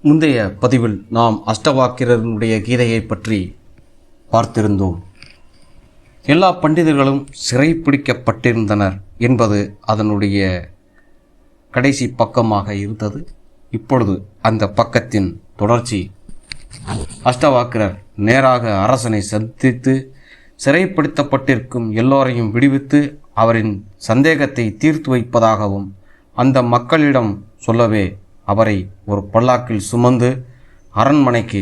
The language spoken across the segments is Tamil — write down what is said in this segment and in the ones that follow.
முந்தைய பதிவில் நாம் அஷ்டவாக்கியரனுடைய கீதையை பற்றி பார்த்திருந்தோம். எல்லா பண்டிதர்களும் சிறைப்பிடிக்கப்பட்டிருந்தனர் என்பது அதனுடைய கடைசி பக்கமாக இருந்தது. இப்பொழுது அந்த பக்கத்தின் தொடர்ச்சி. அஷ்டவாக்கியர் நேராக அரசனை சந்தித்து சிறைப்படுத்தப்பட்டிருக்கும் எல்லோரையும் விடுவித்து அவரின் சந்தேகத்தை தீர்த்து வைப்பதாகவும் அந்த மக்களிடம் சொல்லவே அவரை ஒரு பல்லாக்கில் சுமந்து அரண்மனைக்கு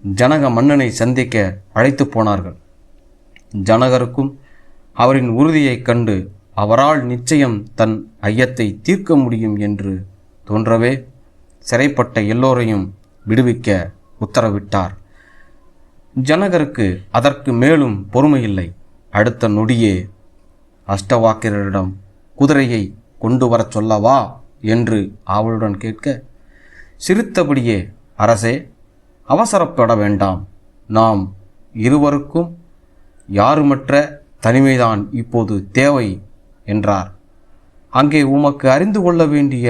ஜனக மன்னனை சந்திக்க அழைத்து போனார்கள். ஜனகருக்கும் அவரின் உறுதியைக் கண்டு அவரால் நிச்சயம் தன் ஐயத்தை தீர்க்க முடியும் என்று தோன்றவே சிறைப்பட்ட எல்லோரையும் விடுவிக்க உத்தரவிட்டார். ஜனகருக்கு அதற்கு மேலும் பொறுமையில்லை. அடுத்த நொடியே அஷ்டவாக்கியரிடம் குதிரையை கொண்டு வரச் சொல்லவா என்று ஆவலுடன் கேட்க, சிரித்தபடியே, அரசே, அவசரப்பட வேண்டாம், நாம் இருவருக்கும் யாருமற்ற தனிமைதான் இப்போது தேவை என்றார். அங்கே உமக்கு அறிந்து கொள்ள வேண்டிய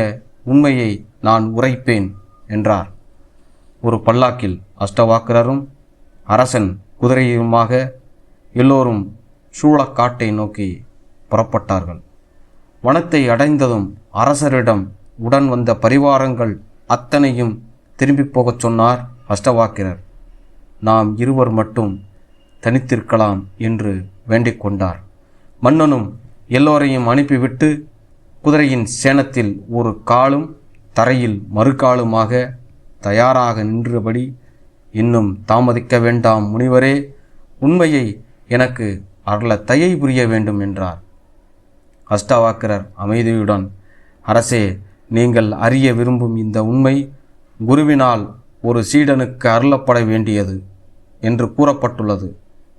உண்மையை நான் உரைப்பேன் என்றார். ஒரு பல்லாக்கில் அஷ்டவாக்கியரும் அரசன் குதிரையுமாக எல்லோரும் சூழக்காட்டை நோக்கி புறப்பட்டார்கள். வனத்தை அடைந்ததும் அரசரிடம் உடன் வந்த பரிவாரங்கள் அத்தனையும் திரும்பி போகச் சொன்னார் அஷ்டவாக்கியர். நாம் இருவர் மட்டும் தனித்திருக்கலாம் என்று வேண்டிக் கொண்டார். மன்னனும் எல்லோரையும் அனுப்பிவிட்டு குதிரையின் சேணத்தில் ஒரு காலும் தரையில் மறுகாலுமாக தயாராக நின்றபடி, இன்னும் தாமதிக்க வேண்டாம் முனிவரே, உண்மையை எனக்கு அருள தயை புரிய வேண்டும் என்றார். அஷ்டவாக்கியர் அமைதியுடன், அரசே, நீங்கள் அறிய விரும்பும் இந்த உண்மை குருவினால் ஒரு சீடனுக்கு அருளப்பட வேண்டியது என்று கூறப்பட்டுள்ளது.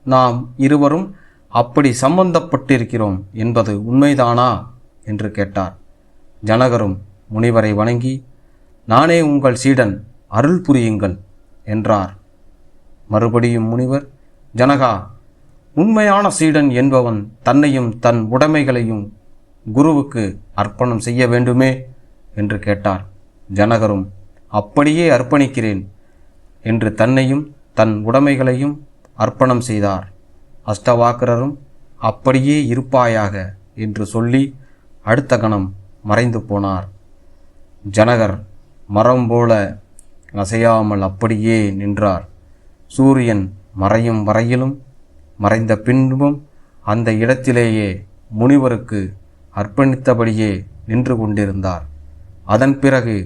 நாம் இருவரும் அப்படி சம்பந்தப்பட்டிருக்கிறோம் என்பது உண்மைதானா என்று கேட்டார். ஜனகரும் முனிவரை வணங்கி, நானே உங்கள் சீடன், அருள் புரியுங்கள் என்றார். மறுபடியும் முனிவர், ஜனகா, உண்மையான சீடன் என்பவன் தன்னையும் தன் உடைமைகளையும் குருவுக்கு அர்ப்பணம் செய்ய வேண்டுமே என்று கேட்டார். ஜனகரும், அப்படியே அர்ப்பணிக்கிறேன் என்று தன்னையும் தன் உடைமைகளையும் அர்ப்பணம் செய்தார். அஷ்டவாக்கியரும், அப்படியே இருப்பாயாக என்று சொல்லி அடுத்த கணம் மறைந்து போனார். ஜனகர் மரம் போல அசையாமல் அப்படியே நின்றார். சூரியன் மறையும் வரையிலும் மறைந்த பின்பும் அந்த இடத்திலேயே முனிவருக்கு அர்ப்பணித்தபடியே நின்று கொண்டிருந்தார். அதன் பிறகு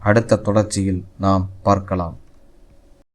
அடுத்த தொடர்ச்சியில் நாம் பார்க்கலாம்.